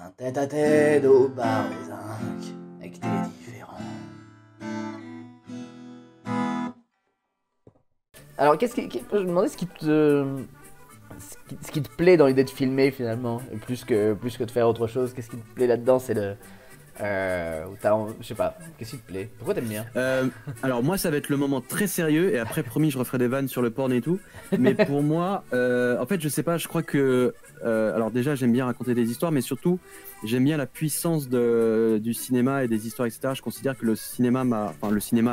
Un tête-à-tête au bar des Incs avec des différents. Alors, je me demandais ce qui te plaît dans l'idée de filmer finalement, et plus que de faire autre chose. Qu'est-ce qui te plaît là-dedans? C'est le. Je sais pas, qu'est-ce qui te plaît? Pourquoi t'aimes bien? Alors moi ça va être le moment très sérieux et après promis je referai des vannes sur le porn et tout. Mais pour moi, en fait je sais pas, je crois que alors déjà j'aime bien raconter des histoires, mais surtout j'aime bien la puissance du cinéma et des histoires, etc. Je considère que le cinéma,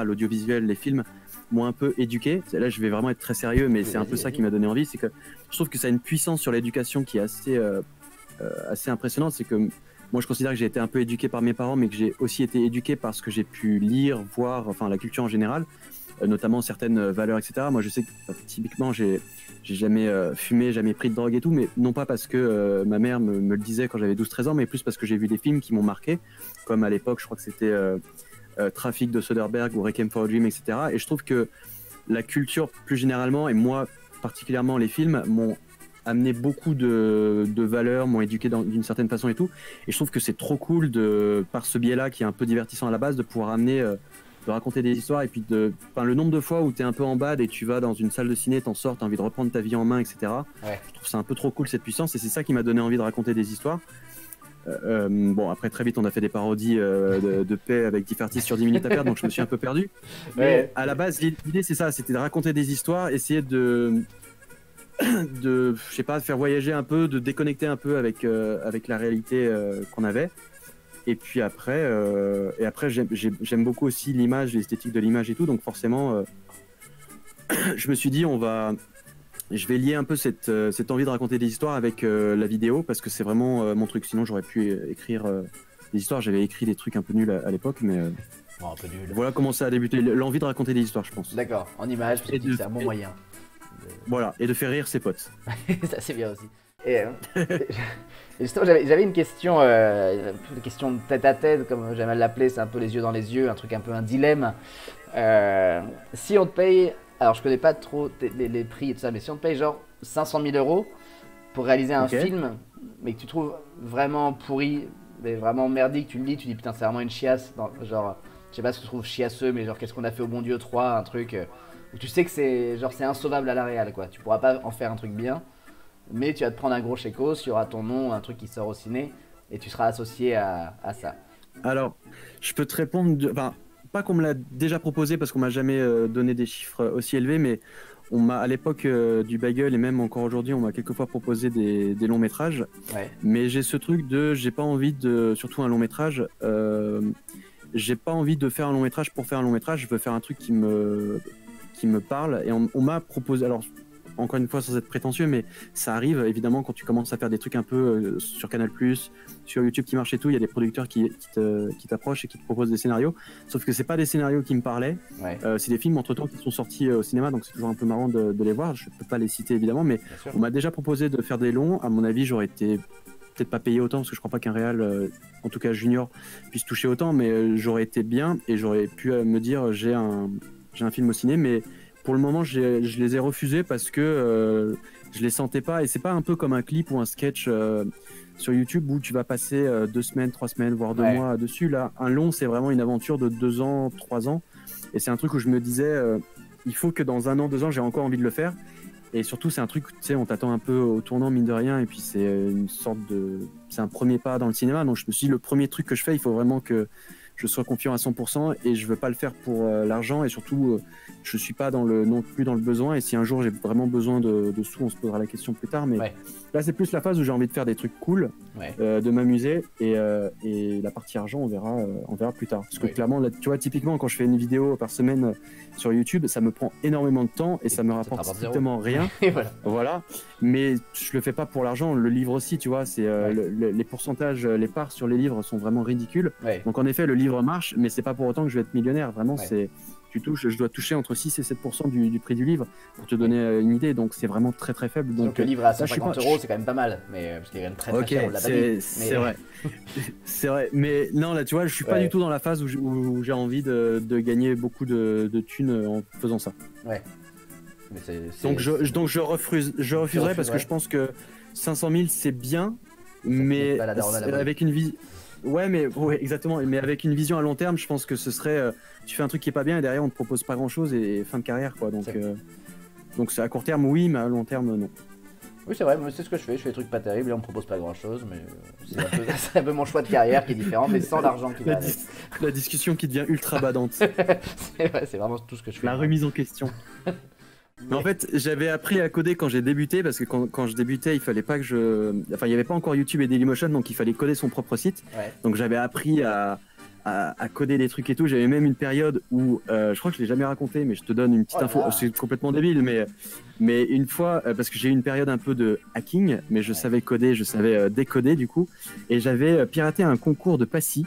l'audiovisuel, les films m'ont un peu éduqué. Là je vais vraiment être très sérieux, mais c'est un peu ça qui m'a donné envie, c'est que je trouve que ça a une puissance sur l'éducation qui est assez impressionnante. C'est que moi, je considère que j'ai été un peu éduqué par mes parents, mais que j'ai aussi été éduqué par ce que j'ai pu lire, voir, enfin la culture en général, notamment certaines valeurs, etc. Moi, je sais que typiquement, j'ai jamais fumé, jamais pris de drogue et tout, mais non pas parce que ma mère me le disait quand j'avais 12-13 ans, mais plus parce que j'ai vu des films qui m'ont marqué, comme à l'époque, je crois que c'était Trafic de Soderbergh ou Requiem for a Dream, etc. Et je trouve que la culture, plus généralement, et moi particulièrement les films, m'ont amené beaucoup de valeurs, m'ont éduqué d'une certaine façon et tout. Et je trouve que c'est trop cool par ce biais-là, qui est un peu divertissant à la base, de pouvoir amener, de raconter des histoires. Et puis le nombre de fois où tu es un peu en bad et tu vas dans une salle de ciné, t'en sors, t'as envie de reprendre ta vie en main, etc. Ouais. Je trouve ça un peu trop cool cette puissance et c'est ça qui m'a donné envie de raconter des histoires. Bon, après très vite on a fait des parodies de paix avec 10 artistes sur 10 minutes à perdre, donc je me suis un peu perdu. Mais à la base, l'idée c'est ça, c'était de raconter des histoires, essayer de je sais pas, de faire voyager un peu, de déconnecter un peu avec la réalité qu'on avait. Et puis après, j'aime beaucoup aussi l'image, l'esthétique de l'image et tout, donc forcément, je me suis dit, je vais lier un peu cette envie de raconter des histoires avec la vidéo, parce que c'est vraiment mon truc. Sinon, j'aurais pu écrire des histoires. J'avais écrit des trucs un peu nuls à l'époque, mais Bon, un peu nul. voilà comment ça a débuté, l'envie de raconter des histoires, je pense. D'accord, en image, parce que c'est un bon moyen. Voilà, et de faire rire ses potes. Ça, c'est bien aussi. Et justement, j'avais une question, une question de tête à tête, comme j'aime à l'appeler, c'est un peu les yeux dans les yeux, un truc un peu un dilemme. Si on te paye, alors je connais pas trop les prix et tout ça, mais si on te paye genre 500 000 euros pour réaliser un film, mais que tu trouves vraiment pourri, mais vraiment merdique, tu le lis, tu dis putain, c'est vraiment une chiasse, genre, je sais pas ce que tu trouves chiasseux, mais genre, qu'est-ce qu'on a fait au bon Dieu 3, un truc où tu sais que c'est insauvable à la réal, quoi. Tu pourras pas en faire un truc bien. Mais tu vas te prendre un gros chécos, il y aura ton nom, un truc qui sort au ciné, et tu seras associé à ça. Alors, je peux te répondre, enfin, pas qu'on me l'a déjà proposé parce qu'on m'a jamais donné des chiffres aussi élevés, mais on m'a à l'époque du Bagel et même encore aujourd'hui, on m'a quelquefois proposé des longs métrages. Ouais. Mais j'ai ce truc j'ai pas envie surtout un long métrage, j'ai pas envie de faire un long métrage pour faire un long métrage. Je veux faire un truc qui me parle. Et on m'a proposé, alors encore une fois sans être prétentieux, mais ça arrive évidemment quand tu commences à faire des trucs un peu sur Canal+, sur YouTube qui marchent et tout, il y a des producteurs qui t'approchent et qui te proposent des scénarios, sauf que c'est pas des scénarios qui me parlaient. Ouais. C'est des films entre temps qui sont sortis au cinéma, donc c'est toujours un peu marrant de les voir. Je peux pas les citer évidemment, mais on m'a déjà proposé de faire des longs. À mon avis, j'aurais été peut-être pas payé autant parce que je crois pas qu'un réal, en tout cas junior, puisse toucher autant, mais j'aurais été bien et j'aurais pu me dire j'ai un film au ciné, mais pour le moment, je les ai refusés parce que je les sentais pas. Et c'est pas un peu comme un clip ou un sketch sur YouTube où tu vas passer 2 semaines, 3 semaines, voire 2 mois dessus. Là, un long, c'est vraiment une aventure de 2 ans, 3 ans. Et c'est un truc où je me disais, il faut que dans 1 an, 2 ans, j'ai encore envie de le faire. Et surtout, c'est un truc, tu sais, on t'attend un peu au tournant, mine de rien. Et puis, c'est une sorte c'est un premier pas dans le cinéma. Donc, je me suis dit, le premier truc que je fais, il faut vraiment que je sois confiant à 100% et je veux pas le faire pour l'argent et surtout je suis pas non plus dans le besoin, et si un jour j'ai vraiment besoin de sous, on se posera la question plus tard, mais là c'est plus la phase où j'ai envie de faire des trucs cool, de m'amuser, et la partie argent on verra plus tard, parce que clairement là, tu vois, typiquement quand je fais une vidéo par semaine sur YouTube, ça me prend énormément de temps et ça me rapporte strictement rien. Voilà, mais je le fais pas pour l'argent. Le livre aussi, tu vois, c'est les pourcentages, les parts sur les livres sont vraiment ridicules. Donc en effet le livre marche, mais c'est pas pour autant que je vais être millionnaire. Vraiment, je dois toucher entre 6 et 7% du prix du livre pour te donner une idée, donc c'est vraiment très très faible. Donc le livre à 150 euros, c'est quand même pas mal, mais parce qu'il est quand même très cher, on l'a pas dit. C'est vrai. C'est vrai, mais non, là tu vois, je suis pas du tout dans la phase où j'ai envie de gagner beaucoup de thunes en faisant ça. Ouais. Donc je refuserais parce que je pense que 500 000 c'est bien, Mais pas la daronne à la volée. avec une vie. Ouais, exactement. Mais avec une vision à long terme, je pense que ce serait. Tu fais un truc qui est pas bien et derrière on te propose pas grand chose et fin de carrière, quoi. Donc c'est à court terme, oui, mais à long terme, non. Oui, c'est vrai, moi, c'est ce que je fais des trucs pas terribles et on me propose pas grand chose, mais c'est un peu mon choix de carrière qui est différent, mais sans l'argent qui va avec. La discussion qui devient ultra badante. C'est vrai, c'est vraiment tout ce que je fais. La remise en question. Mais en fait, j'avais appris à coder quand j'ai débuté, parce que quand je débutais, il fallait pas que je. Enfin, il n'y avait pas encore YouTube et Dailymotion, donc il fallait coder son propre site. Ouais. Donc j'avais appris à coder des trucs et tout. J'avais même une période où, je crois que je l'ai jamais raconté, mais je te donne une petite info. C'est complètement débile, mais une fois, parce que j'ai eu une période un peu de hacking, mais je savais coder, je savais décoder du coup, et j'avais piraté un concours de Passy.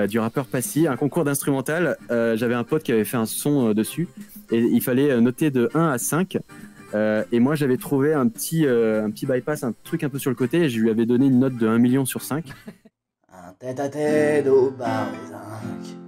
Du rappeur Passy, un concours d'instrumental. J'avais un pote qui avait fait un son dessus et il fallait noter de 1 à 5. Et moi, j'avais trouvé un petit bypass, un truc un peu sur le côté et je lui avais donné une note de 1 million sur 5. Un tête-à-tête au bar des Incs.